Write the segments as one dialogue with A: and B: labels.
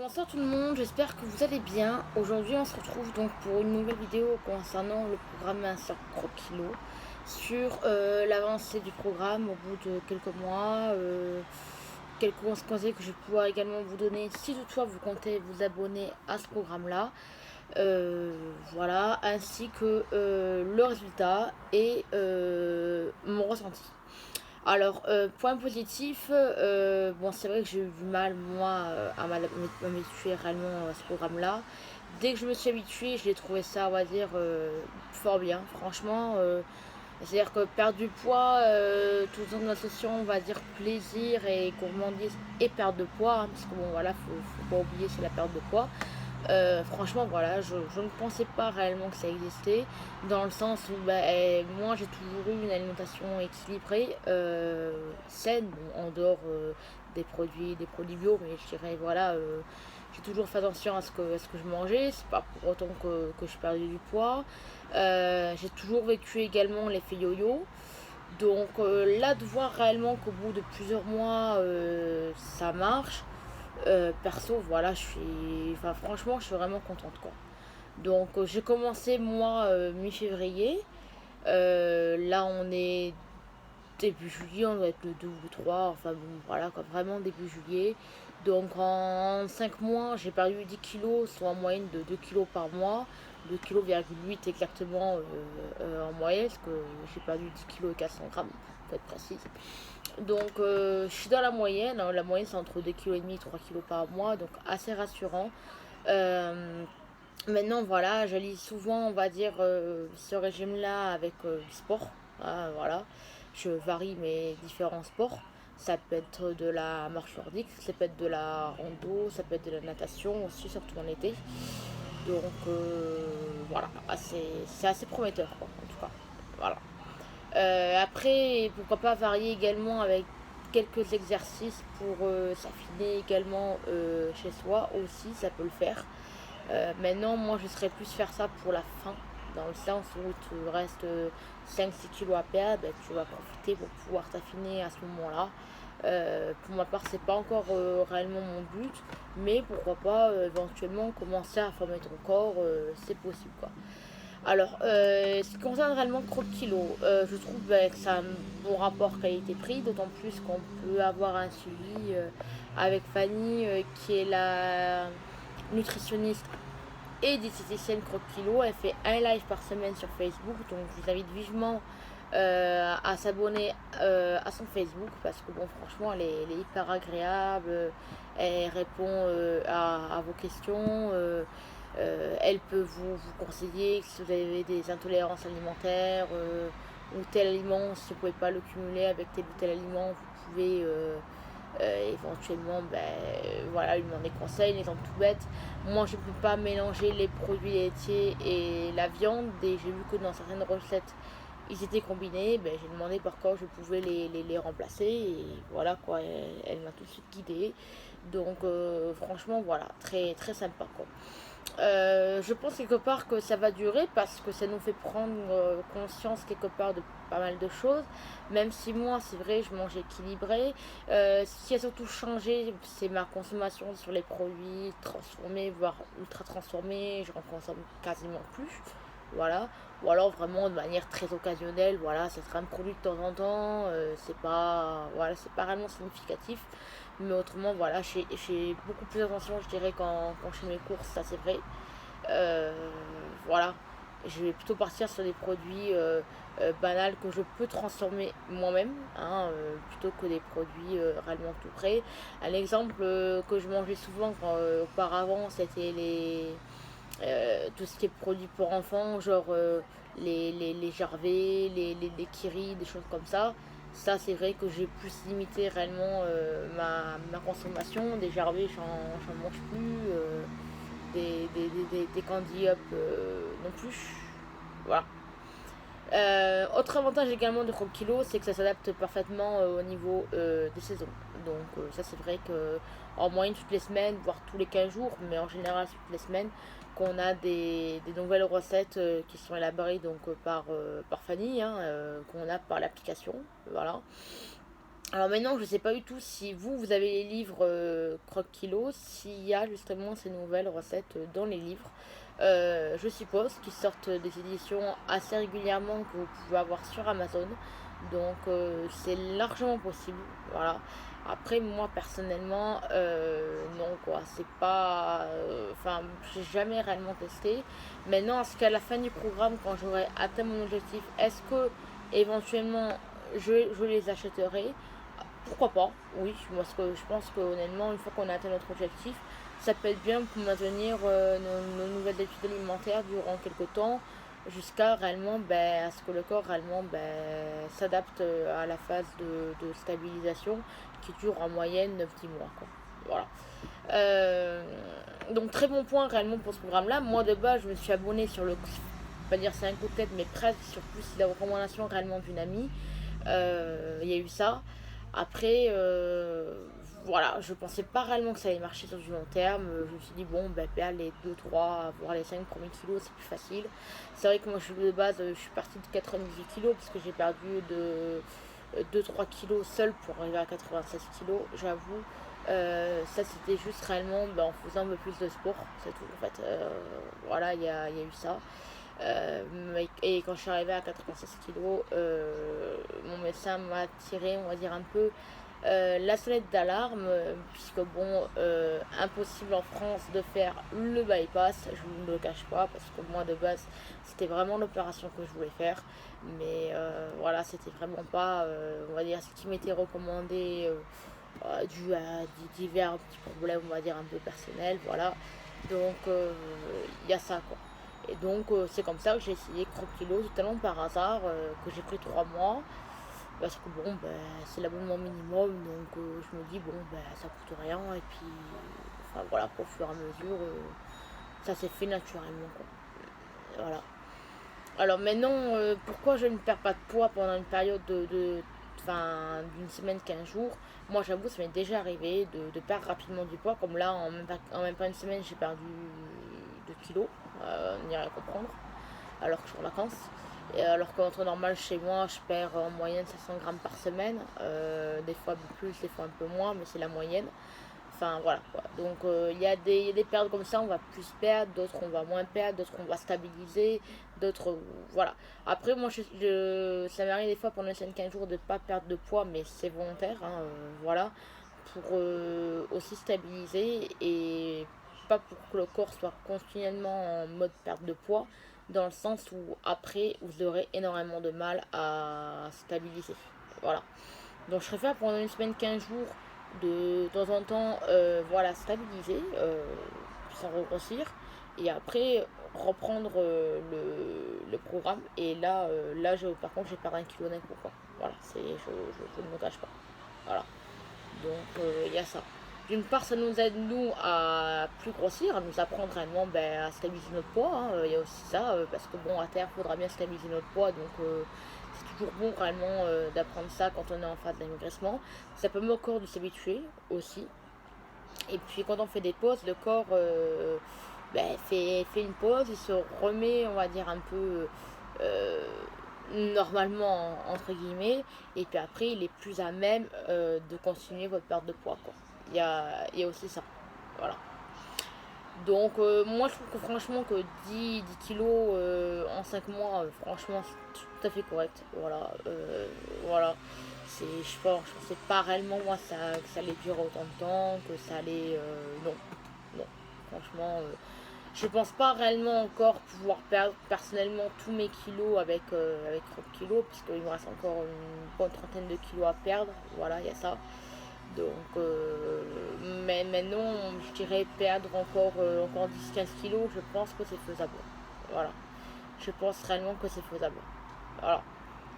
A: Bonsoir tout le monde, j'espère que vous allez bien. Aujourd'hui on se retrouve donc pour une nouvelle vidéo concernant le programme Insert Kilo sur l'avancée du programme au bout de quelques mois, quelques conseils que je vais pouvoir également vous donner si toutefois vous comptez vous abonner à ce programme là. Voilà, ainsi que le résultat et mon ressenti. Alors, point positif, bon, c'est vrai que j'ai eu du mal, moi, à m'habituer réellement à ce programme-là. Dès que je me suis habituée, j'ai trouvé ça, on va dire, fort bien, franchement. C'est-à-dire que perdre du poids, tout en associant, on va dire, plaisir et gourmandise et perte de poids, hein, parce que bon, voilà, faut pas oublier, c'est la perte de poids. Franchement, voilà, je ne pensais pas réellement que ça existait, dans le sens où moi j'ai toujours eu une alimentation équilibrée, saine, bon, en dehors des produits bio, mais je dirais, voilà, j'ai toujours fait attention à ce que je mangeais, c'est pas pour autant que je perdais du poids. J'ai toujours vécu également l'effet yo-yo. Donc là, de voir réellement qu'au bout de plusieurs mois, ça marche, perso, voilà, enfin, franchement, je suis vraiment contente, quoi. Donc, j'ai commencé, moi, mi-février. Là, on est début juillet, on doit être le 2 ou le 3. Enfin, bon, voilà, quoi, vraiment début juillet. Donc, en 5 mois, j'ai perdu 10 kilos, soit en moyenne de 2 kilos par mois. 2,8 kg exactement en moyenne, parce que j'ai perdu 10 kilos et 400 grammes, pour être précise. Donc, je suis dans la moyenne, hein. La moyenne, c'est entre 2,5 kg et 3 kilos par mois, donc assez rassurant. Euh, Maintenant, voilà, j'allie souvent, on va dire, ce régime-là avec du sport. Ah, voilà, je varie mes différents sports. Ça peut être de la marche nordique, ça peut être de la rando, ça peut être de la natation aussi, surtout en été. Donc, voilà, c'est assez prometteur, quoi, en tout cas. Voilà. Après, pourquoi pas varier également avec quelques exercices pour s'affiner également chez soi aussi, ça peut le faire. Maintenant, moi, je serais plus faire ça pour la fin, dans le sens où tu restes 5-6 kilos à perdre, ben, tu vas profiter pour pouvoir t'affiner à ce moment-là. Pour ma part, c'est pas encore réellement mon but, mais pourquoi pas éventuellement commencer à former ton corps, c'est possible, quoi. Alors, ce qui concerne réellement Croque Kilo, je trouve que c'est un bon rapport qualité-prix, d'autant plus qu'on peut avoir un suivi avec Fanny, qui est la nutritionniste et diététicienne Croque Kilo. Elle fait un live par semaine sur Facebook, donc je vous invite vivement à s'abonner à son Facebook, parce que bon, franchement, elle est hyper agréable, elle répond à vos questions. Elle peut vous conseiller si vous avez des intolérances alimentaires, ou tel aliment, si vous ne pouvez pas le cumuler avec tel ou tel aliment, vous pouvez éventuellement voilà, lui demander conseil. Un exemple tout bête, moi je ne peux pas mélanger les produits laitiers et la viande, et j'ai vu que dans certaines recettes ils étaient combinés. J'ai demandé par quoi je pouvais les remplacer, et voilà, quoi, elle m'a tout de suite guidée. Donc franchement, voilà, très très sympa, quoi. Je pense quelque part que ça va durer, parce que ça nous fait prendre conscience quelque part de pas mal de choses. Même si moi, c'est vrai, je mange équilibré. Ce qui a surtout changé, c'est ma consommation sur les produits transformés, voire ultra transformés. Je n'en consomme quasiment plus. Voilà. Ou alors vraiment de manière très occasionnelle. Voilà, ça sera un produit de temps en temps. C'est pas, voilà, c'est pas réellement significatif. Mais autrement, voilà, j'ai beaucoup plus attention, je dirais, quand je fais mes courses, ça c'est vrai. Euh, voilà, je vais plutôt partir sur des produits banals que je peux transformer moi-même, hein, plutôt que des produits réellement tout prêts. Un exemple que je mangeais souvent auparavant, c'était tout ce qui est produit pour enfants, genre les Jarvet, les Kiri, des choses comme ça. Ça, c'est vrai que j'ai plus limité réellement ma consommation. Des Jarvet, j'en mange plus. Des Candy Up non plus. Voilà. Autre avantage également de Croque Kilo, c'est que ça s'adapte parfaitement au niveau des saisons. Donc ça, c'est vrai que en moyenne toutes les semaines, voire tous les 15 jours, mais en général toutes les semaines, qu'on a des nouvelles recettes qui sont élaborées donc par Fanny, hein, qu'on a par l'application. Voilà. Alors maintenant, je sais pas du tout si vous avez les livres Croque Kilo, s'il y a justement ces nouvelles recettes dans les livres. Je suppose qu'ils sortent des éditions assez régulièrement que vous pouvez avoir sur Amazon. Donc c'est largement possible. Voilà. Après, moi personnellement, non quoi. C'est pas. Enfin, j'ai jamais réellement testé. Maintenant, est-ce qu'à la fin du programme, quand j'aurai atteint mon objectif, est-ce que éventuellement je les achèterai? Pourquoi pas? Oui, parce que je pense que honnêtement, une fois qu'on a atteint notre objectif, ça peut être bien pour maintenir nos nouvelles habitudes alimentaires durant quelques temps, jusqu'à réellement à ce que le corps réellement s'adapte à la phase de stabilisation qui dure en moyenne 9-10 mois. Quoi. Voilà. Euh, donc très bon point réellement pour ce programme-là. Moi de base, je me suis abonnée sur le, pas dire c'est un coup de tête, mais presque sur plus la recommandation réellement d'une amie. Il y a eu ça. Après, voilà, je pensais pas réellement que ça allait marcher sur du long terme. Je me suis dit, bon, les 2 3 voire les 5 premiers kilos, c'est plus facile. C'est vrai que moi, de base, je suis partie de 98 kilos parce que j'ai perdu de 2-3 kilos seul pour arriver à 96 kilos, j'avoue. Ça, c'était juste réellement en faisant un peu plus de sport, c'est tout. En fait, voilà, il y a eu ça. Et quand je suis arrivée à 96 kilos, mon médecin m'a tiré, on va dire, un peu la sonnette d'alarme, puisque bon, impossible en France de faire le bypass, je ne le cache pas, parce que moi de base, c'était vraiment l'opération que je voulais faire, mais voilà, c'était vraiment pas, on va dire, ce qui m'était recommandé, dû à divers petits problèmes, on va dire, un peu personnels, voilà. Donc, il y a ça, quoi. Et donc, c'est comme ça que j'ai essayé Crocodilo totalement par hasard, que j'ai pris 3 mois. Parce que bon, c'est l'abonnement minimum, donc je me dis, bon, ça coûte rien. Et puis, enfin voilà, au fur et à mesure, ça s'est fait naturellement, quoi. Voilà. Alors maintenant, pourquoi je ne perds pas de poids pendant une période enfin, d'une semaine, 15 jours? Moi, j'avoue, ça m'est déjà arrivé de perdre rapidement du poids. Comme là, en même pas une semaine, j'ai perdu 2 kilos. On irait comprendre. Alors que je suis en vacances. Et alors qu'en temps normal, chez moi, je perds en moyenne 500 grammes par semaine. Des fois un peu plus, des fois un peu moins, mais c'est la moyenne. Enfin voilà quoi. Donc il y a des périodes comme ça, on va plus perdre, d'autres on va moins perdre, d'autres on va stabiliser, d'autres voilà. Après moi ça m'arrive des fois pendant les 5-15 jours de ne pas perdre de poids, mais c'est volontaire, hein, voilà, pour aussi stabiliser et pas pour que le corps soit continuellement en mode perte de poids, dans le sens où après vous aurez énormément de mal à stabiliser. Voilà. Donc je préfère pendant une semaine, 15 jours, de temps en temps, voilà, stabiliser, sans regrossir. Et après, reprendre le programme. Et là, par contre, j'ai perdu 1 kg d'un coup. Quoi. Voilà, je ne me cache pas. Voilà. Donc, il y a ça. D'une part, ça nous aide, nous, à plus grossir, à nous apprendre réellement à stabiliser notre poids. Hein. Il y a aussi ça, parce que bon, à terre, il faudra bien stabiliser notre poids. Donc, c'est toujours bon réellement d'apprendre ça quand on est en phase d'amaigrissement. Ça permet au corps de s'habituer aussi. Et puis, quand on fait des pauses, le corps fait une pause, il se remet, on va dire, un peu euh, normalement, entre guillemets. Et puis après, il est plus à même de continuer votre perte de poids. Quoi. Il y a aussi ça. Voilà. Donc moi je trouve que franchement que 10 kilos en 5 mois, franchement c'est tout à fait correct. Voilà. Voilà. Je pensais pas réellement moi que ça allait durer autant de temps, que ça allait. Non. Non. Franchement, je pense pas réellement encore pouvoir perdre personnellement tous mes kilos avec 30 kilos, puisqu'il me reste encore une bonne trentaine de kilos à perdre. Voilà, il y a ça. Donc, mais maintenant, je dirais perdre encore 10-15 kilos, je pense que c'est faisable. Voilà. Je pense réellement que c'est faisable. Voilà.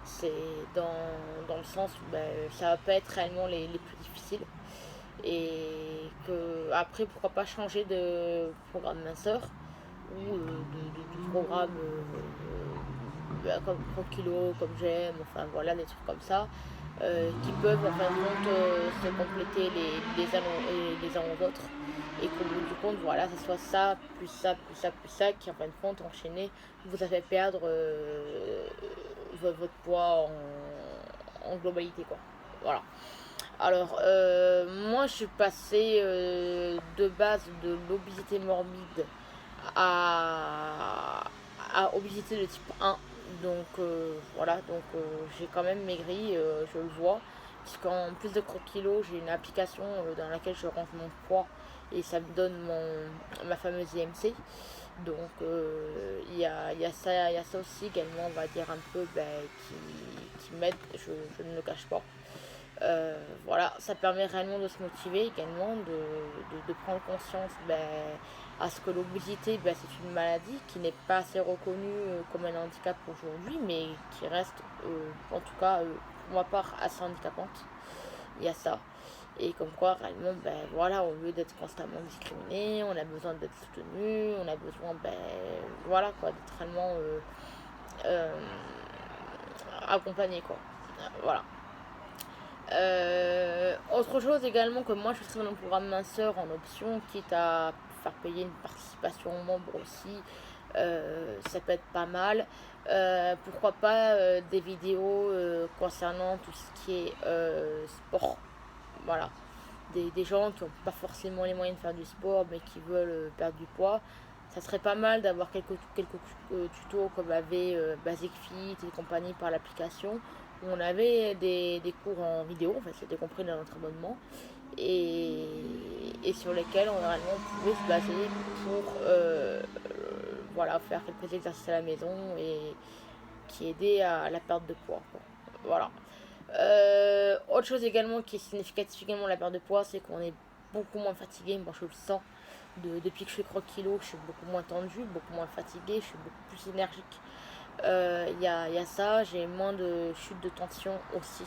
A: C'est dans le sens où ça va pas être réellement les plus difficiles. Et que après, pourquoi pas changer de programme minceur ou de programme comme 30 kilos, comme j'aime, enfin voilà, des trucs comme ça, qui peuvent en fin de compte se compléter les uns aux autres et qu'au bout du compte, voilà, ce soit ça, plus ça, plus ça, plus ça, qui en fin de compte, enchaîné, vous a fait perdre votre poids en globalité, quoi. Voilà. Alors, moi, je suis passée de base de l'obésité morbide à, à obésité de type 1. Donc, voilà, donc j'ai quand même maigri, je le vois. Puisqu'en plus de kilos, j'ai une application dans laquelle je rentre mon poids et ça me donne ma fameuse IMC. Donc, il y a ça aussi également, on va dire un peu, qui m'aide, je ne le cache pas. Voilà, ça permet réellement de se motiver également, de prendre conscience à ce que l'obésité, c'est une maladie qui n'est pas assez reconnue comme un handicap aujourd'hui, mais qui reste, en tout cas, pour ma part, assez handicapante. Il y a ça. Et comme quoi, réellement, voilà, au lieu d'être constamment discriminé, on a besoin d'être soutenu, on a besoin, voilà, quoi, d'être réellement euh, accompagné, quoi. Voilà. Autre chose également que moi je suis dans le programme minceur en option, quitte à faire payer une participation aux membres aussi, ça peut être pas mal. Pourquoi pas des vidéos concernant tout ce qui est sport. Voilà. Des gens qui n'ont pas forcément les moyens de faire du sport mais qui veulent perdre du poids. Ça serait pas mal d'avoir quelques tutos comme avait Basic Fit et compagnie par l'application où on avait des cours en vidéo, en fait c'était compris dans notre abonnement et sur lesquels on, réellement, pouvait se baser pour voilà, faire quelques exercices à la maison et qui aidaient à la perte de poids, quoi. Voilà. Autre chose également qui est significative également la perte de poids, c'est qu'on est beaucoup moins fatigué. Moi je le sens depuis que je fais croque kilo, je suis beaucoup moins tendue, beaucoup moins fatiguée, je suis beaucoup plus énergique. Y a ça, j'ai moins de chute de tension aussi.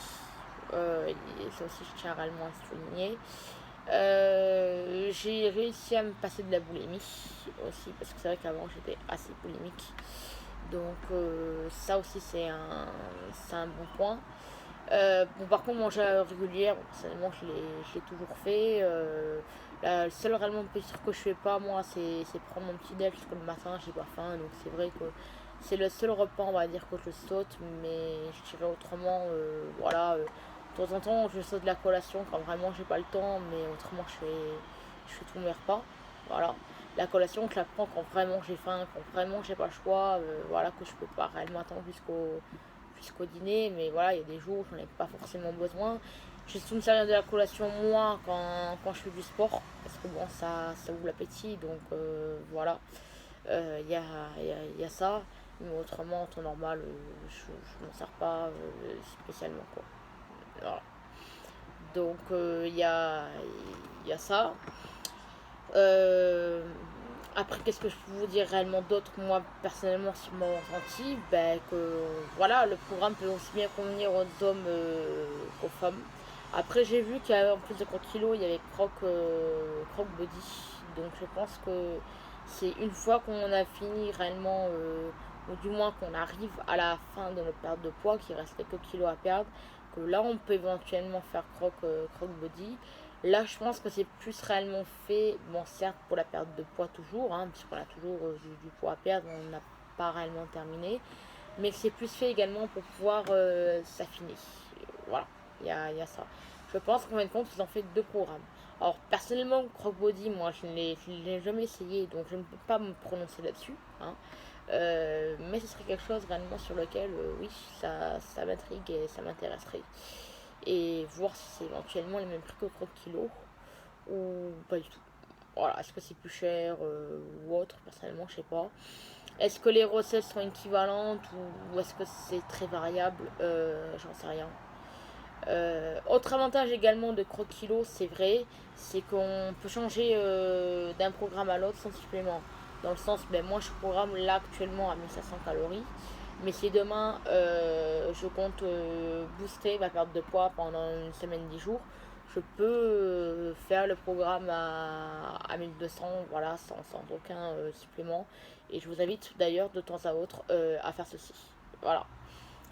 A: Et ça aussi je tiens réellement à souligner. J'ai réussi à me passer de la boulimie aussi, parce que c'est vrai qu'avant j'étais assez boulimique. Donc ça aussi c'est un bon point. Bon, par contre, manger à l'heure régulière, personnellement, je l'ai toujours fait. Le seul réellement petit truc que je fais pas, moi, c'est prendre mon petit déj parce que le matin, j'ai pas faim. Donc, c'est vrai que c'est le seul repas, on va dire, que je saute. Mais je dirais autrement, voilà. De temps en temps, je saute la collation quand vraiment j'ai pas le temps. Mais autrement, je fais tous mes repas. Voilà. La collation, je la prends quand vraiment j'ai faim, quand vraiment j'ai pas le choix. Voilà, que je peux pas réellement attendre jusqu'au dîner, mais voilà, il y a des jours où j'en ai pas forcément besoin. Je suis me servir de la collation moi quand je fais du sport, parce que bon, ça ouvre l'appétit, donc voilà, il y a ça. Mais autrement, en temps normal, je m'en sers pas spécialement, quoi. Voilà. Donc il y a ça. Euh, Après, qu'est-ce que je peux vous dire réellement d'autre, moi, personnellement, sur mon ressenti, que voilà, le programme peut aussi bien convenir aux hommes qu'aux femmes. Après, j'ai vu qu'en plus de 30 kilos, il y avait Croc Body. Donc, je pense que c'est une fois qu'on a fini réellement, ou du moins qu'on arrive à la fin de notre perte de poids, qu'il reste quelques kilos à perdre, que là, on peut éventuellement faire Croc Body. Là, je pense que c'est plus réellement fait, bon, certes, pour la perte de poids toujours, hein, puisqu'on a toujours du poids à perdre, on n'a pas réellement terminé, mais c'est plus fait également pour pouvoir s'affiner. Voilà, il y a ça. Je pense qu'en fin de compte, ils ont fait deux programmes. Alors, personnellement, Crockbody, moi, je l'ai jamais essayé, donc je ne peux pas me prononcer là-dessus, hein. Mais ce serait quelque chose réellement sur lequel, oui, ça m'intrigue et ça m'intéresserait et voir si c'est éventuellement les mêmes prix que Croque Kilo ou pas du tout. Voilà, est-ce que c'est plus cher ou autre, personnellement, je sais pas. Est-ce que les recettes sont équivalentes ou est-ce que c'est très variable, j'en sais rien. Autre avantage également de Croque Kilo, c'est vrai, c'est qu'on peut changer d'un programme à l'autre sans supplément. Dans le sens, moi je programme là actuellement à 1500 calories. Mais si demain je compte booster ma perte de poids pendant une semaine, 10 jours, je peux faire le programme à 1200, voilà, sans aucun supplément. Et je vous invite d'ailleurs de temps à autre à faire ceci. Voilà.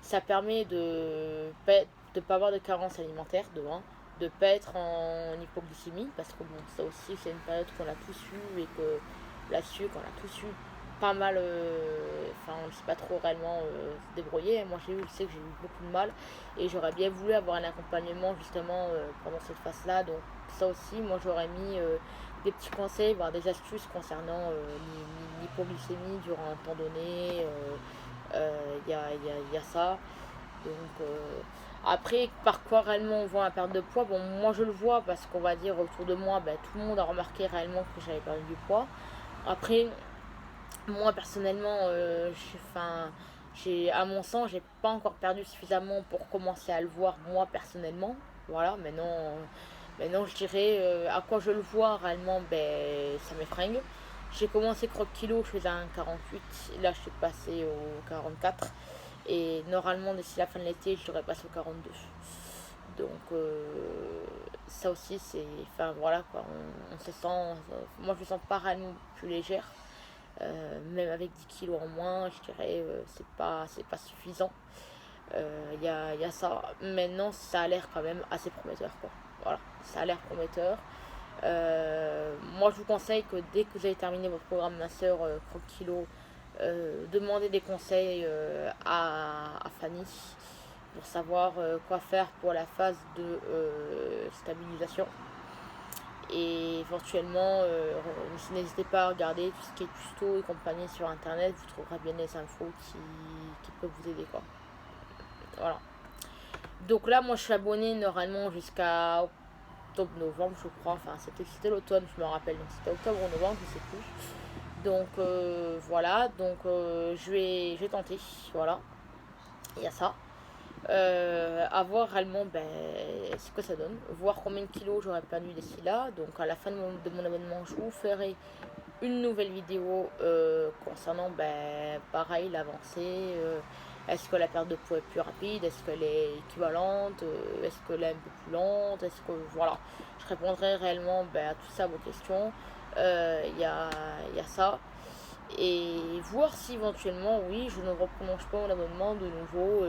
A: Ça permet de pas avoir de carence alimentaire, de 1, de pas être en hypoglycémie, parce que bon, ça aussi c'est une période qu'on a tous eu et que là-dessus, qu'on a tous eu, pas mal, enfin on ne sait pas trop réellement se débrouiller. Moi je sais que j'ai eu beaucoup de mal et j'aurais bien voulu avoir un accompagnement justement pendant cette phase-là. Donc ça aussi, moi j'aurais mis des petits conseils, voire des astuces concernant l'hypoglycémie durant un temps donné. Il y a ça. Donc après, par quoi réellement on voit la perte de poids? Bon, moi je le vois parce qu'on va dire autour de moi, ben, tout le monde a remarqué réellement que j'avais perdu du poids. Après, moi personnellement, à mon sens, j'ai pas encore perdu suffisamment pour commencer à le voir moi personnellement. Voilà, maintenant je dirais à quoi je le vois réellement, ben ça m'effraie. J'ai commencé croque kilo, je faisais un 48, là je suis passée au 44 et normalement d'ici la fin de l'été je devrais passer au 42. Donc ça aussi c'est, enfin voilà quoi, on se sent, moi je me sens pas réellement plus légère. Même avec 10 kilos en moins, je dirais c'est pas suffisant. Y a ça. Maintenant, ça a l'air quand même assez prometteur, quoi. Voilà, ça a l'air prometteur. Moi, je vous conseille que dès que vous avez terminé votre programme master Croque Kilo, demandez des conseils à Fanny pour savoir quoi faire pour la phase de stabilisation. Et éventuellement, n'hésitez pas à regarder tout ce qui est tuto et compagnie sur internet, vous trouverez bien les infos qui peuvent vous aider, quoi. Voilà. Donc là, moi je suis abonnée normalement jusqu'à octobre-novembre, je crois. Enfin, c'était l'automne, je me rappelle. Donc c'était octobre ou novembre, je sais plus. Donc voilà, donc je vais tenter. Voilà, il y a ça. À voir réellement ben, ce que ça donne, voir combien de kilos j'aurais perdu d'ici là. Donc à la fin de mon abonnement, je vous ferai une nouvelle vidéo concernant ben, pareil l'avancée. Est-ce que la perte de poids est plus rapide? Est-ce qu'elle est équivalente? Est-ce qu'elle est un peu plus lente? Est-ce que voilà, je répondrai réellement ben, à tout ça, vos questions. Il y a ça et voir si éventuellement, oui, je ne reprolonge pas mon abonnement de nouveau.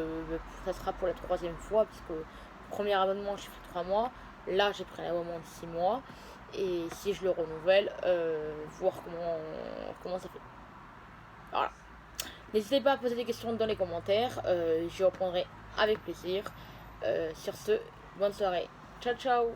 A: Ça sera pour la troisième fois, puisque le premier abonnement, j'ai fait 3 mois. Là, j'ai pris un abonnement de 6 mois. Et si je le renouvelle, voir comment ça fait. Voilà. N'hésitez pas à poser des questions dans les commentaires. J'y répondrai avec plaisir. Sur ce, bonne soirée. Ciao, ciao!